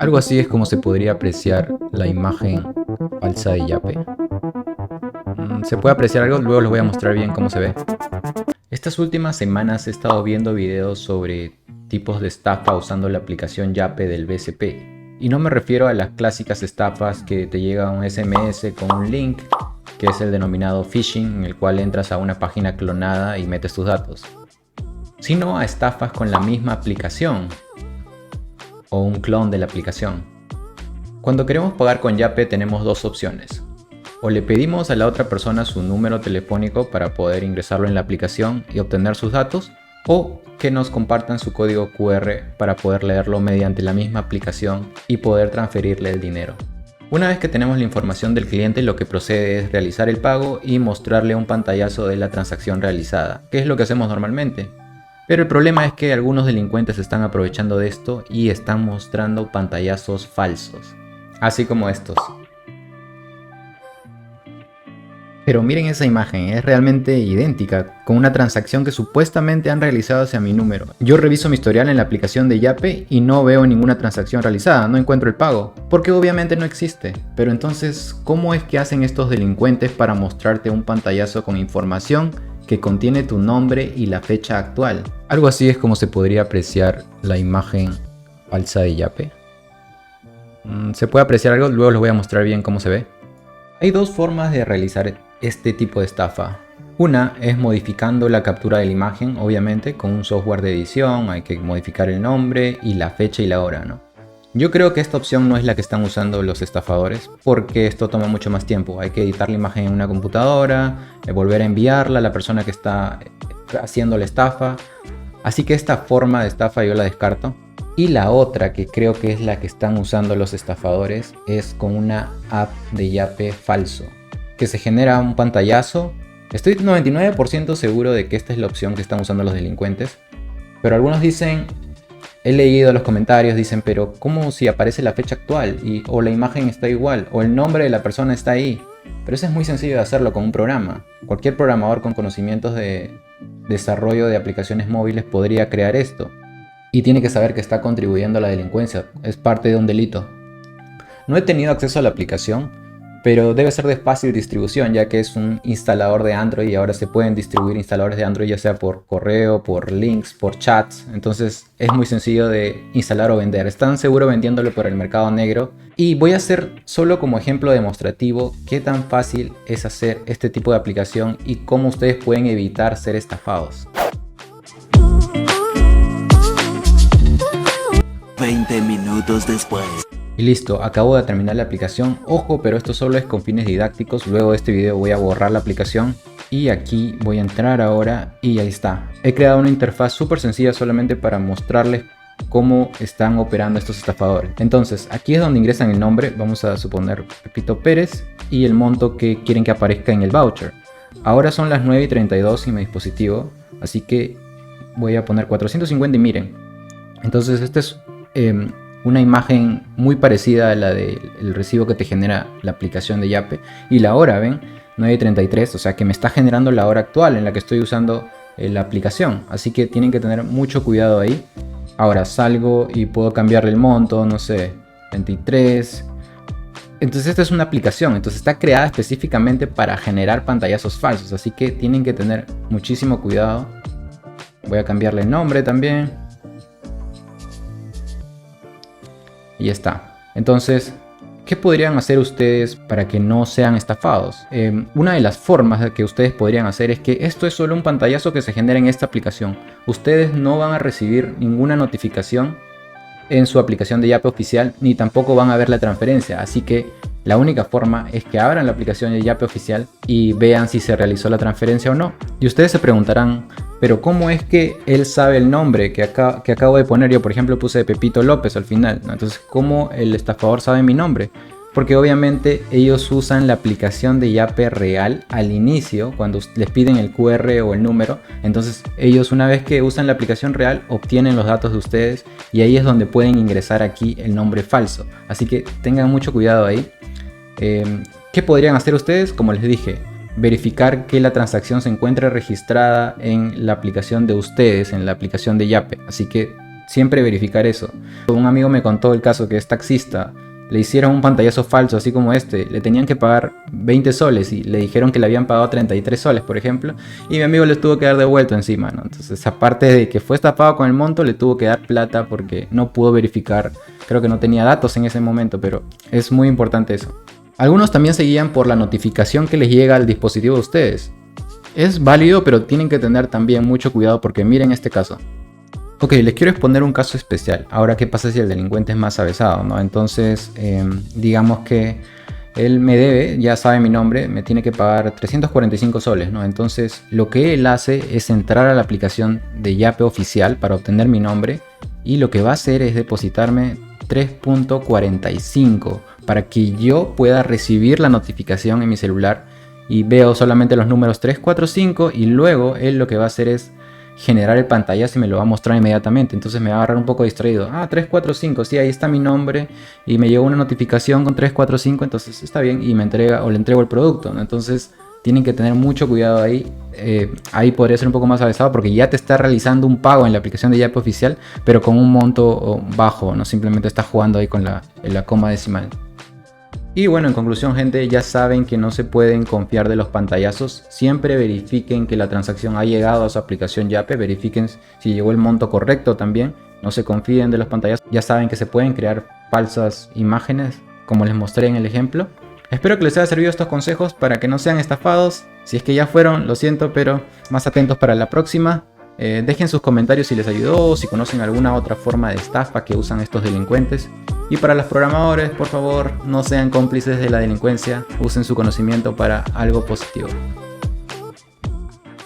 Algo así es como se podría apreciar la imagen falsa de Yape. Se puede apreciar algo, luego les voy a mostrar bien cómo se ve. Estas últimas semanas he estado viendo videos sobre tipos de estafa usando la aplicación Yape del BCP. Y no me refiero a las clásicas estafas que te llega un SMS con un link, que es el denominado phishing, en el cual entras a una página clonada y metes tus datos, sino a estafas con la misma aplicación o un clon de la aplicación. Cuando queremos pagar con Yape tenemos dos opciones. O le pedimos a la otra persona su número telefónico para poder ingresarlo en la aplicación y obtener sus datos, o que nos compartan su código QR para poder leerlo mediante la misma aplicación y poder transferirle el dinero. Una vez que tenemos la información del cliente, lo que procede es realizar el pago y mostrarle un pantallazo de la transacción realizada, que es lo que hacemos normalmente. Pero el problema es que algunos delincuentes están aprovechando de esto y están mostrando pantallazos falsos, así como estos. Pero miren esa imagen, es realmente idéntica, con una transacción que supuestamente han realizado hacia mi número. Yo reviso mi historial en la aplicación de Yape y no veo ninguna transacción realizada, no encuentro el pago, porque obviamente no existe. Pero entonces, ¿cómo es que hacen estos delincuentes para mostrarte un pantallazo con información que contiene tu nombre y la fecha actual? Algo así es como se podría apreciar la imagen falsa de Yape. Se puede apreciar algo, luego les voy a mostrar bien cómo se ve. Hay dos formas de realizar este tipo de estafa. Una es modificando la captura de la imagen, obviamente, con un software de edición. Hay que modificar el nombre y la fecha y la hora, ¿no? Yo creo que esta opción no es la que están usando los estafadores, porque esto toma mucho más tiempo. Hay que editar la imagen en una computadora, volver a enviarla a la persona que está haciendo la estafa. Así que esta forma de estafa yo la descarto. Y la otra, que creo que es la que están usando los estafadores, es con una app de Yape falso, que se genera un pantallazo. Estoy 99% seguro de que esta es la opción que están usando los delincuentes, pero algunos dicen, he leído los comentarios, dicen, pero ¿cómo si aparece la fecha actual? O la imagen está igual, o el nombre de la persona está ahí. Pero eso es muy sencillo de hacerlo con un programa. Cualquier programador con conocimientos de desarrollo de aplicaciones móviles podría crear esto. Y tiene que saber que está contribuyendo a la delincuencia, es parte de un delito. No he tenido acceso a la aplicación, pero debe ser de fácil distribución, ya que es un instalador de Android y ahora se pueden distribuir instaladores de Android ya sea por correo, por links, por chats. Entonces es muy sencillo de instalar o vender. Están seguro vendiéndolo por el mercado negro. Y voy a hacer solo como ejemplo demostrativo qué tan fácil es hacer este tipo de aplicación y cómo ustedes pueden evitar ser estafados. 20 minutos después. Y listo, acabo de terminar la aplicación. Ojo, pero esto solo es con fines didácticos. Luego de este video voy a borrar la aplicación. Y aquí voy a entrar ahora y ahí está. He creado una interfaz súper sencilla solamente para mostrarles cómo están operando estos estafadores. Entonces, aquí es donde ingresan el nombre. Vamos a suponer Pepito Pérez y el monto que quieren que aparezca en el voucher. Ahora son las 9:32 en mi dispositivo. Así que voy a poner 450 y miren. Entonces, este es una imagen muy parecida a la del recibo que te genera la aplicación de Yape. Y la hora, ven, 9:33, o sea que me está generando la hora actual en la que estoy usando la aplicación. Así que tienen que tener mucho cuidado ahí. Ahora salgo y puedo cambiarle el monto, no sé, 23. Entonces esta es una aplicación, entonces está creada específicamente para generar pantallazos falsos. Así que tienen que tener muchísimo cuidado. Voy a cambiarle el nombre también. Y ya está. Entonces, ¿qué podrían hacer ustedes para que no sean estafados? Una de las formas de que ustedes podrían hacer es que esto es solo un pantallazo que se genera en esta aplicación. Ustedes no van a recibir ninguna notificación en su aplicación de Yape oficial, ni tampoco van a ver la transferencia. Así que la única forma es que abran la aplicación de Yape oficial y vean si se realizó la transferencia o no. Y ustedes se preguntarán, pero ¿cómo es que él sabe el nombre que acabo de poner? Yo, por ejemplo, puse Pepito López al final, ¿no? Entonces, ¿cómo el estafador sabe mi nombre? Porque obviamente ellos usan la aplicación de Yape real al inicio, cuando les piden el QR o el número. Entonces, ellos una vez que usan la aplicación real, obtienen los datos de ustedes y ahí es donde pueden ingresar aquí el nombre falso. Así que tengan mucho cuidado ahí. ¿Qué podrían hacer ustedes? Como les dije, verificar que la transacción se encuentre registrada en la aplicación de ustedes, en la aplicación de Yape. Así que siempre verificar eso. Un amigo me contó el caso que es taxista, le hicieron un pantallazo falso así como este, le tenían que pagar 20 soles y le dijeron que le habían pagado 33 soles, por ejemplo, y mi amigo les tuvo que dar devuelto encima, ¿no? Entonces, aparte de que fue estafado con el monto, le tuvo que dar plata porque no pudo verificar, creo que no tenía datos en ese momento, pero es muy importante eso. Algunos también se guían por la notificación que les llega al dispositivo de ustedes. Es válido, pero tienen que tener también mucho cuidado porque miren este caso. Ok, les quiero exponer un caso especial. Ahora, ¿qué pasa si el delincuente es más avesado, ¿no? Entonces, digamos que él me debe, ya sabe mi nombre, me tiene que pagar 345 soles, ¿no? Entonces, lo que él hace es entrar a la aplicación de Yape oficial para obtener mi nombre y lo que va a hacer es depositarme 3.45 para que yo pueda recibir la notificación en mi celular y veo solamente los números 345 y luego él lo que va a hacer es generar el pantallazo y me lo va a mostrar inmediatamente. Entonces me va a agarrar un poco distraído. 345, sí, ahí está mi nombre y me llegó una notificación con 345, entonces está bien y me entrega o le entrego el producto, ¿no? Entonces tienen que tener mucho cuidado ahí. Ahí podría ser un poco más avesado porque ya te está realizando un pago en la aplicación de Yape oficial, pero con un monto bajo, no simplemente está jugando ahí con la coma decimal. Y bueno, en conclusión, gente, ya saben que no se pueden confiar de los pantallazos. Siempre verifiquen que la transacción ha llegado a su aplicación Yape. Verifiquen si llegó el monto correcto también. No se confíen de los pantallazos. Ya saben que se pueden crear falsas imágenes, como les mostré en el ejemplo. Espero que les haya servido estos consejos para que no sean estafados. Si es que ya fueron, lo siento, pero más atentos para la próxima. Dejen sus comentarios si les ayudó o si conocen alguna otra forma de estafa que usan estos delincuentes. Y para los programadores, por favor, no sean cómplices de la delincuencia, usen su conocimiento para algo positivo.